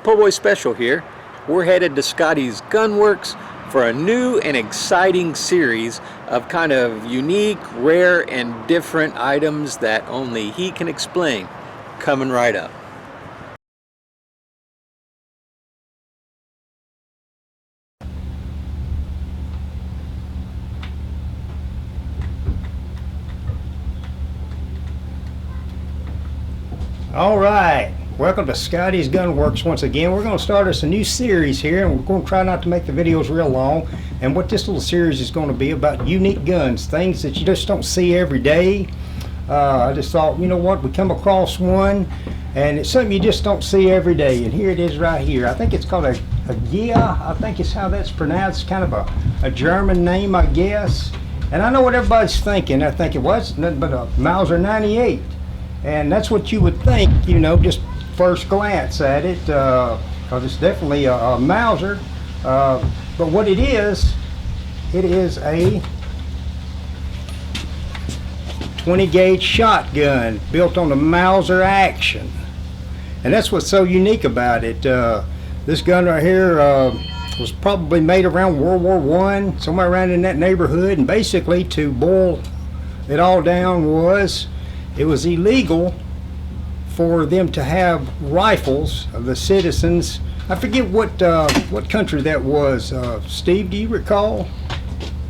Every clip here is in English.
Po' Boy Special here. We're headed to Scotty's Gunworks for a new and exciting series of kind of unique, rare, and different items that only he can explain. Coming right up. All right, welcome to Scotty's Gunworks once again. We're going to start us a new series here, and we're going to try not to make the videos real long. And what this little series is going to be about unique guns, things that you just don't see every day. I just thought, you know what, we come across one, and it's something you just don't see every day. And here it is right here. I think it's called a Geha. I think it's how that's pronounced, kind of a German name, I guess. And I know what everybody's thinking. They're thinking, well, it's nothing but a Mauser 98. And that's what you would think, you know, just first glance at it, because it's definitely a Mauser. But what it is a 20 gauge shotgun built on the Mauser action. And that's what's so unique about it. This gun right here was probably made around World War I, somewhere around in that neighborhood. And basically, to boil it all down, it was illegal for them to have rifles of the citizens. I forget what country that was. Steve, do you recall?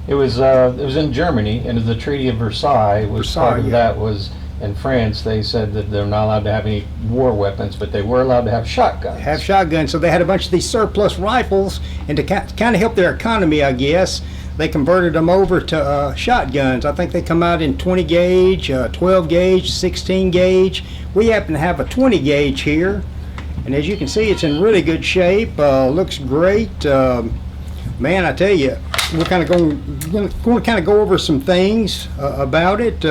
It was in Germany, and the Treaty of Versailles was part of that. Was in France. They said that they're not allowed to have any war weapons, but they were allowed to have shotguns. So they had a bunch of these surplus rifles, and to kind of help their economy, I guess, they converted them over to shotguns. I think they come out in 20 gauge, 12 gauge, 16 gauge. We happen to have a 20 gauge here, and as you can see, it's in really good shape. Looks great. Man, I tell you, we're kind of going to kind of go over some things about it.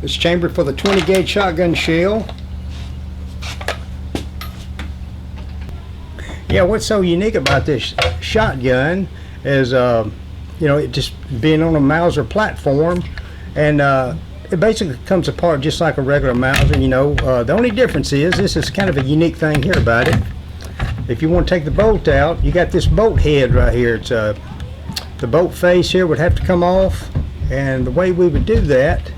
It's chambered for the 20 gauge shotgun shell. Yeah, what's so unique about this shotgun is, you know, it just being on a Mauser platform, and it basically comes apart just like a regular Mauser. You know, the only difference is this is kind of a unique thing here about it. If you want to take the bolt out, you got this bolt head right here. It's the bolt face here would have to come off, and the way we would do that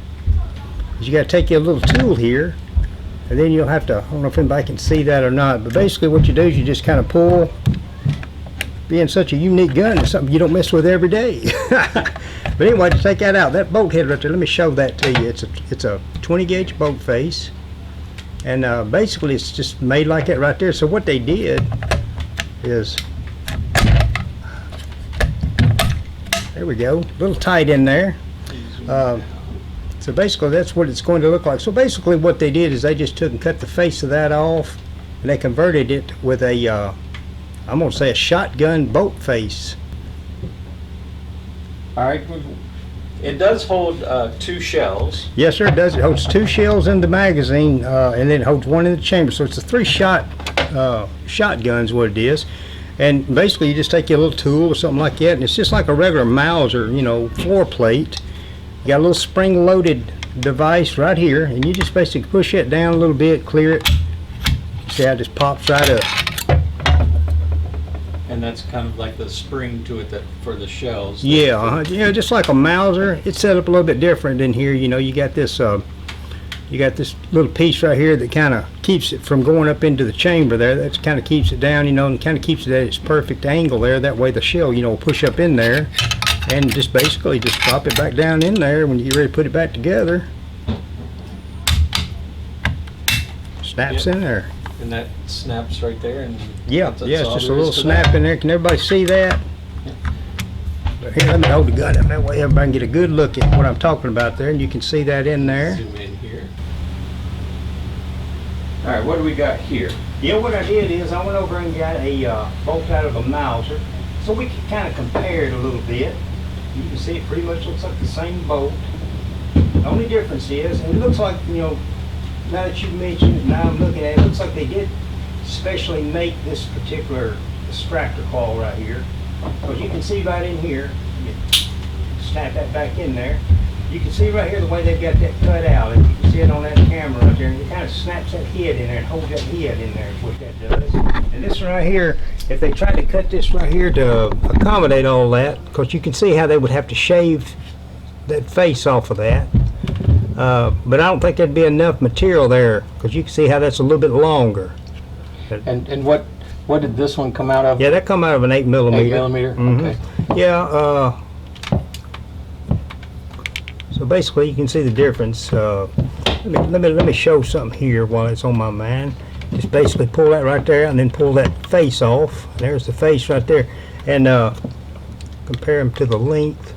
is you got to take your little tool here, and then you'll have to, I don't know if anybody can see that or not, but basically what you do is you just kind of pull. Being such a unique gun, it's something you don't mess with every day. But anyway, to take that out, that bolt head right there, let me show that to you. It's a 20 gauge bolt face, and basically it's just made like that right there. So what they did is, there we go, a little tight in there. So basically that's what it's going to look like. So basically what they did is they just took and cut the face of that off, and they converted it with a I'm going to say a shotgun bolt face. All right. It does hold 2 shells. Yes, sir, it does. It holds 2 shells in the magazine, and then it holds 1 in the chamber. So it's a 3-shot shotgun is what it is. And basically you just take your little tool or something like that, and it's just like a regular Mauser, you know, floor plate. You got a little spring-loaded device right here, and you just basically push it down a little bit, clear it. See how it just pops right up. And that's kind of like the spring to it for the shells. Yeah, yeah, just like a Mauser. It's set up a little bit different in here. You know, you got this little piece right here that kind of keeps it from going up into the chamber there. That kind of keeps it down, you know, and kind of keeps it at its perfect angle there. That way the shell, you know, will push up in there, and just basically just drop it back down in there when you're ready to put it back together. Snaps in there. And that snaps right there, and yeah, it's just a little snap in there. Can everybody see that? Yeah. But here, let me hold the gun up. That way everybody can get a good look at what I'm talking about there, and you can see that in there. Zoom in here. All right, what do we got here? Yeah, what I did is I went over and got a bolt out of a Mauser, so we can kind of compare it a little bit. You can see it pretty much looks like the same bolt. The only difference is, and it looks like, you know, now that you've mentioned it, now I'm looking at it, it looks like they did specially make this particular extractor claw right here. Because you can see right in here, you snap that back in there, You can see right here the way they've got that cut out. If you can see it on that camera right there, and it kind of snaps that head in there and holds that head in there is what that does. And this right here, if they tried to cut this right here to accommodate all that, because you can see how they would have to shave that face off of that. But I don't think there'd be enough material there, because you can see how that's a little bit longer. And what did this one come out of? Yeah, that come out of an 8mm. 8mm? Okay. Yeah, so basically you can see the difference. Let me show something here while it's on my mind. Just basically pull that right there and then pull that face off. There's the face right there. And compare them to the length.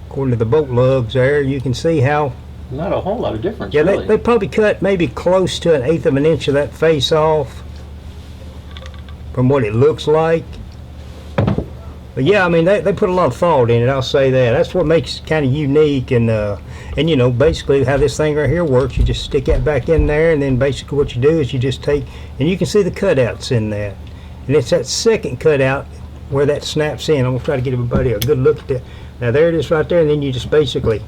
According to the bolt lugs there, you can see how... Not a whole lot of difference, yeah, really. they probably cut maybe close to 1/8 of an inch of that face off from what it looks like. But yeah, I mean, they put a lot of thought in it, I'll say that. That's what makes it kind of unique. And you know, basically how this thing right here works, you just stick that back in there, and then basically what you do is you just take, and you can see the cutouts in that. And it's that second cutout where that snaps in. I'm going to try to get everybody a good look at that. Now there it is right there, and then you just basically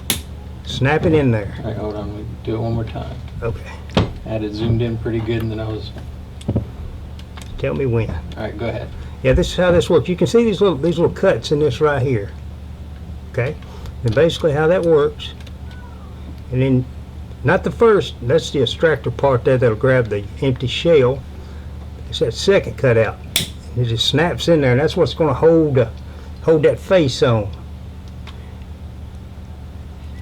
snap it in there. All right, hold on, we do it one more time. Okay. I had it zoomed in pretty good, and then I was... Tell me when. All right, go ahead. Yeah, this is how this works. You can see these little cuts in this right here. Okay, and basically how that works. And then, not the first. That's the extractor part there that'll grab the empty shell. It's that second cutout. It just snaps in there, and that's what's going to hold that face on.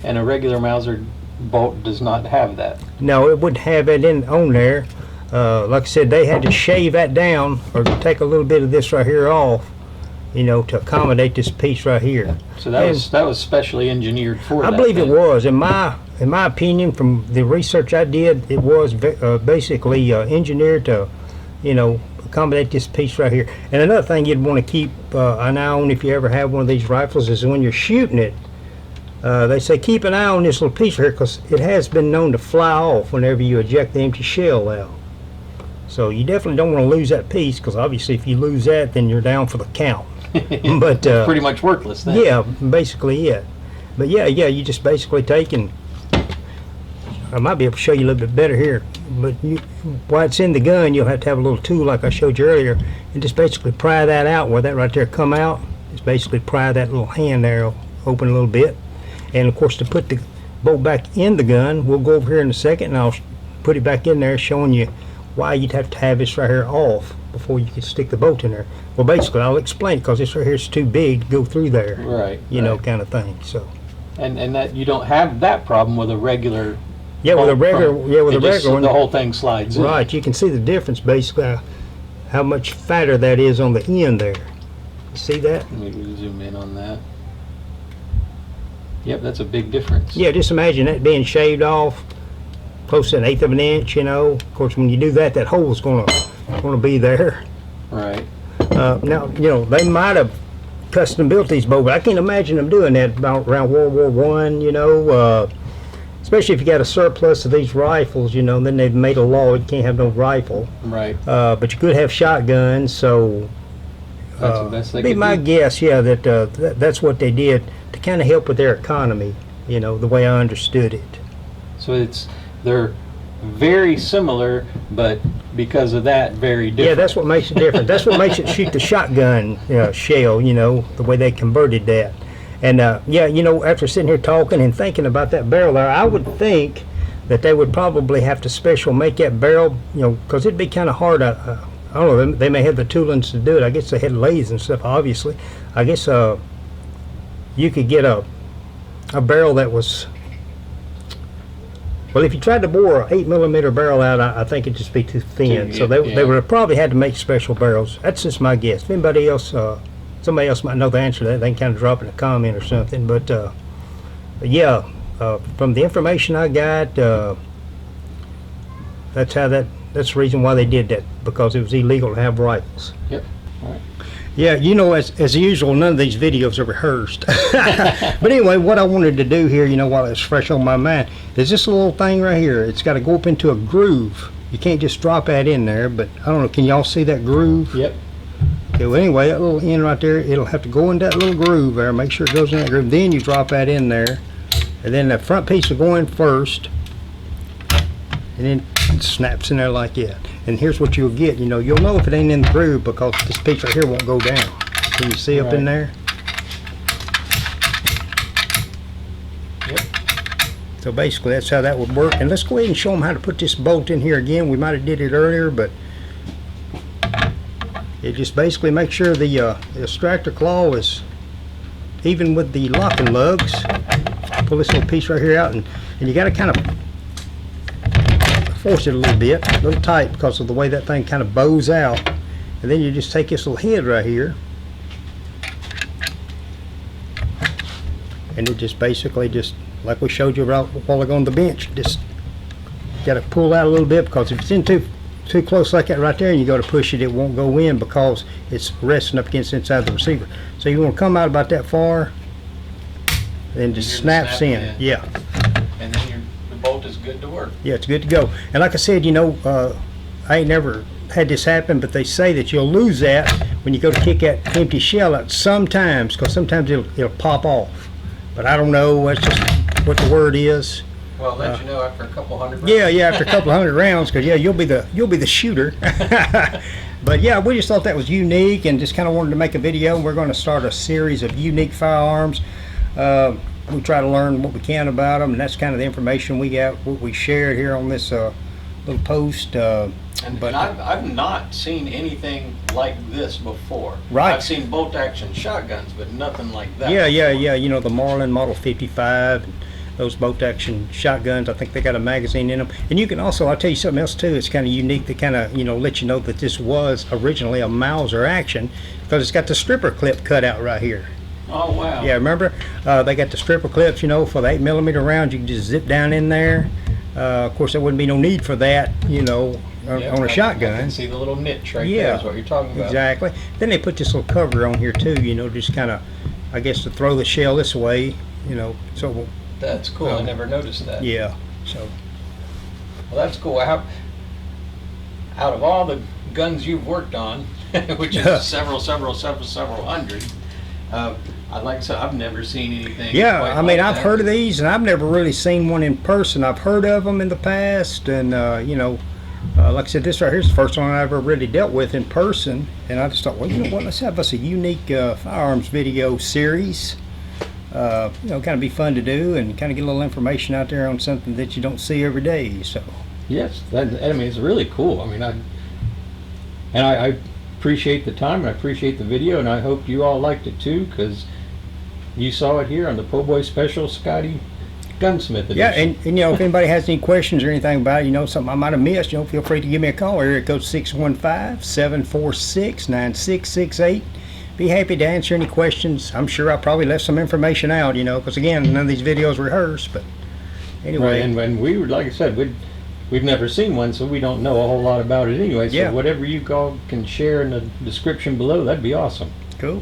And a regular Mauser bolt does not have that. No, it wouldn't have it on there. Like I said, they had to shave that down or take a little bit of this right here off, you know, to accommodate this piece right here. So that was specially engineered for that. I believe it was. In my opinion, from the research I did, it was basically engineered to, you know, accommodate this piece right here. And another thing you'd want to keep an eye on if you ever have one of these rifles is when you're shooting it. They say keep an eye on this little piece here, because it has been known to fly off whenever you eject the empty shell out. So you definitely don't want to lose that piece, because obviously if you lose that, then you're down for the count. But pretty much worthless then. Yeah, basically, yeah. But yeah, you just basically take and I might be able to show you a little bit better here. But while it's in the gun, you'll have to have a little tool like I showed you earlier, and just basically pry that out where that right there come out. Just basically pry that little hand there open a little bit. And of course, to put the bolt back in the gun, we'll go over here in a second, and I'll put it back in there, showing you why you'd have to have this right here off before you can stick the bolt in there. Well, basically, I'll explain it, because this right here is too big to go through there. Right. You know, kind of thing. So. And that you don't have that problem with a regular. Yeah, with a regular. Yeah, with a regular one. The whole thing slides in. Right. You can see the difference basically, how much fatter that is on the end there. See that? Maybe zoom in on that. Yep, that's a big difference. Yeah, just imagine that being shaved off close to 1/8 of an inch. You know, of course, when you do that, that hole's gonna be there. Right. Now, you know, they might have custom built these bows, but I can't imagine them doing that about around World War I. You know, especially if you got a surplus of these rifles. You know, then they've made a law you can't have no rifle. Right. But you could have shotguns, so. That's the best they be could my do. guess, yeah, that's what they did to kind of help with their economy, you know, the way I understood it. So they're very similar, but because of that, very different. Yeah, that's what makes it different. That's what makes it shoot the shotgun shell, you know, the way they converted that. And yeah, you know, after sitting here talking and thinking about that barrel there, I would think that they would probably have to special make that barrel, you know, because it'd be kind of hard. I don't know, they may have the toolings to do it. I guess they had lathes and stuff, obviously. I guess you could get a barrel that was, well, if you tried to bore an 8mm barrel out, I think it'd just be too thin. So they would have probably had to make special barrels. That's just my guess. If anybody else, somebody else might know the answer to that, they can kind of drop in a comment or something. But yeah, from the information I got, that's the reason why they did that, because it was illegal to have rifles. Yep. All right. Yeah, you know, as usual, none of these videos are rehearsed. But anyway, what I wanted to do here, you know, while it's fresh on my mind, is this little thing right here. It's got to go up into a groove. You can't just drop that in there, but I don't know, can y'all see that groove? Yep. Okay, well anyway, that little end right there, it'll have to go in that little groove there. Make sure it goes in that groove. Then you drop that in there, And then the front piece will go in first, and then it snaps in there like that. And here's what you'll get. You know, you'll know if it ain't in the groove because this piece right here won't go down. Can you see up in there? Yep. So basically that's how that would work. And let's go ahead and show them how to put this bolt in here again. We might have did it earlier, but it just basically makes sure the extractor claw is even with the locking lugs. Pull this little piece right here out, and you got to kind of force it a little tight because of the way that thing kind of bows out. And then you just take this little head right here, and it just basically just like we showed you a while ago on the bench, just got to pull out a little bit, because if it's in too close like that right there and you go to push it, it won't go in because it's resting up against inside the receiver. So you want to come out about that far, then just snaps in. Yeah. And then the bolt is good to work. Yeah, it's good to go. And like I said, you know, I ain't never had this happen, but they say that you'll lose that when you go to kick that empty shell out sometimes, because sometimes it'll pop off. But I don't know. That's just what the word is. Well, I'll let you know after a couple hundred rounds. Yeah, after a couple hundred rounds, because yeah, you'll be the shooter. But yeah, we just thought that was unique and just kind of wanted to make a video. We're going to start a series of unique firearms. We try to learn what we can about them, and that's kind of the information we got, what we shared here on this little post. But I've not seen anything like this before. Right. I've seen bolt action shotguns, but nothing like that. Yeah. You know, the Marlin Model 55, and those bolt action shotguns, I think they got a magazine in them. And you can also, I'll tell you something else too, it's kind of unique to kind of, you know, let you know that this was originally a Mauser action, because it's got the stripper clip cut out right here. Oh, wow. Yeah, remember? They got the stripper clips, you know, for the 8mm rounds. You can just zip down in there. Of course, there wouldn't be no need for that, you know, on a shotgun. I can see the little niche right there is what you're talking about. Exactly. Then they put this little cover on here too, you know, just kind of, I guess, to throw the shell this way, you know. So That's cool. I never noticed that. yeah. So Well, that's cool. Out of all the guns you've worked on, which is several hundred, like I said, I've never seen anything. yeah, quite I mean, like I've that. heard of these, and I've never really seen one in person. I've heard of them in the past, and you know, like I said, this right here is the first one I ever really dealt with in person. And I just thought, well, you know what? Let's have us a unique firearms video series. You know, kind of be fun to do, and kind of get a little information out there on something that you don't see every day. So Yes, I mean, it's really cool. I mean, I appreciate the time, and I appreciate the video, and I hope you all liked it too, because you saw it here on the Po' Boy Special Scotty Gunsmith Edition. yeah, and you know, if anybody has any questions or anything about it, you know, something I might have missed, you know, feel free to give me a call. Here it goes 615-746-9668. Be happy to answer any questions. I'm sure I probably left some information out, you know, because again, none of these videos rehearsed, but anyway. Right, and we were, like I said, we've never seen one, so we don't know a whole lot about it anyway. So Yeah. whatever you all can share in the description below, that'd be awesome. Cool.